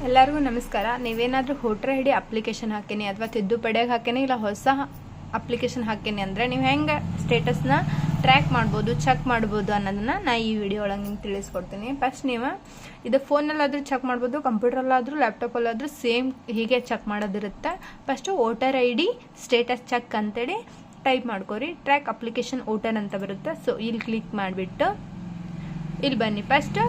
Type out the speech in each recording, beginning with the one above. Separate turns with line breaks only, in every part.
ಎಲ್ಲರಿಗೂ ನಮಸ್ಕಾರ. ನೀವೇನಾದರೂ ವೋಟರ್ ಐ ಡಿ ಅಪ್ಲಿಕೇಶನ್ ಹಾಕೀನಿ ಅಥವಾ ತಿದ್ದುಪಡಿಯಾಗಿ ಹಾಕೀನಿ ಇಲ್ಲ ಹೊಸ ಅಪ್ಲಿಕೇಶನ್ ಹಾಕೀನಿ ಅಂದರೆ ನೀವು ಹೆಂಗೆ ಸ್ಟೇಟಸ್ನ ಟ್ರ್ಯಾಕ್ ಮಾಡ್ಬೋದು, ಚೆಕ್ ಮಾಡ್ಬೋದು ಅನ್ನೋದನ್ನ ನಾ ಈ ವಿಡಿಯೋ ಒಳಗೆ ನಿಮ್ಗೆ ತಿಳಿಸ್ಕೊಡ್ತೀನಿ. ಫಸ್ಟ್ ನೀವು ಇದು ಫೋನಲ್ಲಾದರೂ ಚೆಕ್ ಮಾಡ್ಬೋದು, ಕಂಪ್ಯೂಟರಲ್ಲಾದರೂ ಲ್ಯಾಪ್ಟಾಪಲ್ಲಾದರೂ ಸೇಮ್ ಹೀಗೆ ಚೆಕ್ ಮಾಡೋದಿರುತ್ತೆ. First voter I D status check ಅಂತೇಳಿ ಟೈಪ್ ಮಾಡ್ಕೊರಿ. ಟ್ರ್ಯಾಕ್ ಅಪ್ಲಿಕೇಶನ್ ವೋಟರ್ ಅಂತ ಬರುತ್ತೆ. ಸೊ ಇಲ್ಲಿ ಕ್ಲಿಕ್ ಮಾಡಿಬಿಟ್ಟು ಇಲ್ಲಿ ಬನ್ನಿ. ಫಸ್ಟ್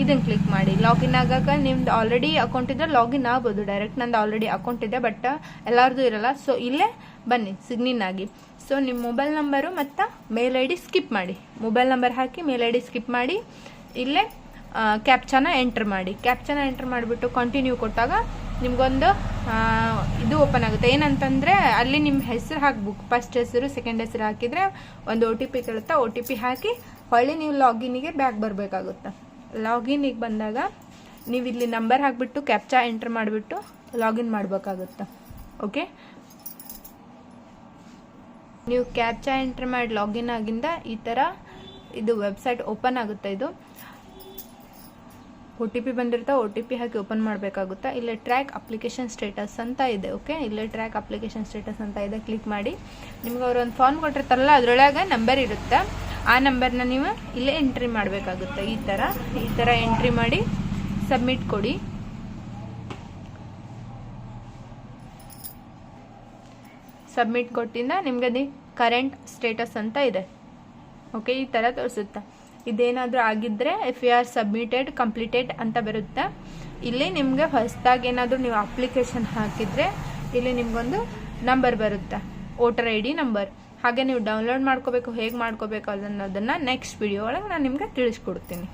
ಇದನ್ನು ಕ್ಲಿಕ್ ಮಾಡಿ. ಲಾಗಿನ್ ಆಗಾಗ ನಿಮ್ದು ಆಲ್ರೆಡಿ ಅಕೌಂಟ್ ಇದ್ರೆ ಲಾಗಿನ್ ಆಗ್ಬೋದು. ಡೈರೆಕ್ಟ್ ನಂದು ಆಲ್ರೆಡಿ ಅಕೌಂಟ್ ಇದೆ, ಬಟ್ ಎಲ್ಲರದು ಇರಲ್ಲ. ಸೊ ಇಲ್ಲೇ ಬನ್ನಿ ಸಿಗ್ನಿನ್ ಆಗಿ. ಸೊ ನಿಮ್ಮ ಮೊಬೈಲ್ ನಂಬರು ಮತ್ತು ಮೇಲ್ ಐ ಡಿ ಸ್ಕಿಪ್ ಮಾಡಿ. ಮೊಬೈಲ್ ನಂಬರ್ ಹಾಕಿ ಮೇಲ್ ಐ ಡಿ ಸ್ಕಿಪ್ ಮಾಡಿ. ಇಲ್ಲೇ ಕ್ಯಾಪ್ಚಾನ ಎಂಟ್ರ್ ಮಾಡಿ. ಕ್ಯಾಪ್ಚಾನ ಎಂಟ್ರ್ ಮಾಡಿಬಿಟ್ಟು ಕಂಟಿನ್ಯೂ ಕೊಟ್ಟಾಗ ನಿಮ್ಗೊಂದು ಇದು ಓಪನ್ ಆಗುತ್ತೆ. ಏನಂತಂದರೆ ಅಲ್ಲಿ ನಿಮ್ಮ ಹೆಸರು ಹಾಕ್ಬೇಕು. ಫಸ್ಟ್ ಹೆಸರು, ಸೆಕೆಂಡ್ ಹೆಸರು ಹಾಕಿದರೆ ಒಂದು ಒ ಟಿ ಪಿ ಕೇಳುತ್ತೆ. ಒ ಟಿ ಪಿ ಹಾಕಿ ಹೊಳ್ಳಿ ನೀವು ಲಾಗಿನಿಗೆ ಬ್ಯಾಕ್ ಬರಬೇಕಾಗುತ್ತೆ. ಲಾಗಿನಿಗೆ ಬಂದಾಗ ನೀವು ಇಲ್ಲಿ ನಂಬರ್ ಹಾಕಿಬಿಟ್ಟು ಕ್ಯಾಪ್ಚಾ ಎಂಟ್ರ್ ಮಾಡಿಬಿಟ್ಟು ಲಾಗಿನ್ ಮಾಡಬೇಕಾಗುತ್ತೆ. ಓಕೆ, ನೀವು ಕ್ಯಾಪ್ಚಾ ಎಂಟ್ರ್ ಮಾಡಿ ಲಾಗಿನ್ ಆಗಿಂದ ಈ ಥರ ಇದು ವೆಬ್ಸೈಟ್ ಓಪನ್ ಆಗುತ್ತೆ. ಇದು ಒ ಟಿ ಪಿ ಬಂದಿರುತ್ತೆ. ಒ ಟಿ ಪಿ ಹಾಕಿ ಓಪನ್ ಮಾಡಬೇಕಾಗುತ್ತೆ. ಇಲ್ಲೇ ಟ್ರ್ಯಾಕ್ ಅಪ್ಲಿಕೇಶನ್ ಸ್ಟೇಟಸ್ ಅಂತ ಇದೆ. ಓಕೆ, ಇಲ್ಲೇ ಟ್ರ್ಯಾಕ್ ಅಪ್ಲಿಕೇಶನ್ ಸ್ಟೇಟಸ್ ಅಂತ ಇದೆ. ಕ್ಲಿಕ್ ಮಾಡಿ. ನಿಮ್ಗೆ ಅವ್ರು ಒಂದು ಫಾರ್ಮ್ ಕೊಟ್ಟಿರ್ತಾರಲ್ಲ, ಅದರೊಳಗೆ ನಂಬರ್ ಇರುತ್ತೆ. ಆ ನಂಬರ್ನ ನೀವು ಇಲ್ಲೇ ಎಂಟ್ರಿ ಮಾಡಬೇಕಾಗುತ್ತೆ. ಈ ಥರ ಎಂಟ್ರಿ ಮಾಡಿ ಸಬ್ಮಿಟ್ ಕೊಡಿ. ಸಬ್ಮಿಟ್ ಕೊಟ್ಟಿಂದ ನಿಮ್ಗೆ ಅದು ಕರೆಂಟ್ ಸ್ಟೇಟಸ್ ಅಂತ ಇದೆ. ಓಕೆ, ಈ ಥರ ತೋರಿಸುತ್ತೆ. ಇದೇನಾದರೂ ಆಗಿದ್ದರೆ F U R submitted completed ಅಂತ ಬರುತ್ತೆ. ಇಲ್ಲಿ ನಿಮಗೆ ಹೊಸದಾಗಿ ಏನಾದರೂ ನೀವು ಅಪ್ಲಿಕೇಶನ್ ಹಾಕಿದರೆ ಇಲ್ಲಿ ನಿಮ್ಗೊಂದು ನಂಬರ್ ಬರುತ್ತೆ, ವೋಟರ್ ಐ ಡಿ ನಂಬರ್. ಹಾಗೆ ನೀವು ಡೌನ್ಲೋಡ್ ಮಾಡ್ಕೋಬೇಕು, ಹೇಗೆ ಮಾಡ್ಕೋಬೇಕು ಅನ್ನೋದನ್ನು ನೆಕ್ಸ್ಟ್ ವಿಡಿಯೋ ಒಳಗೆ ನಾನು ನಿಮಗೆ ತಿಳಿಸ್ಕೊಡ್ತೀನಿ.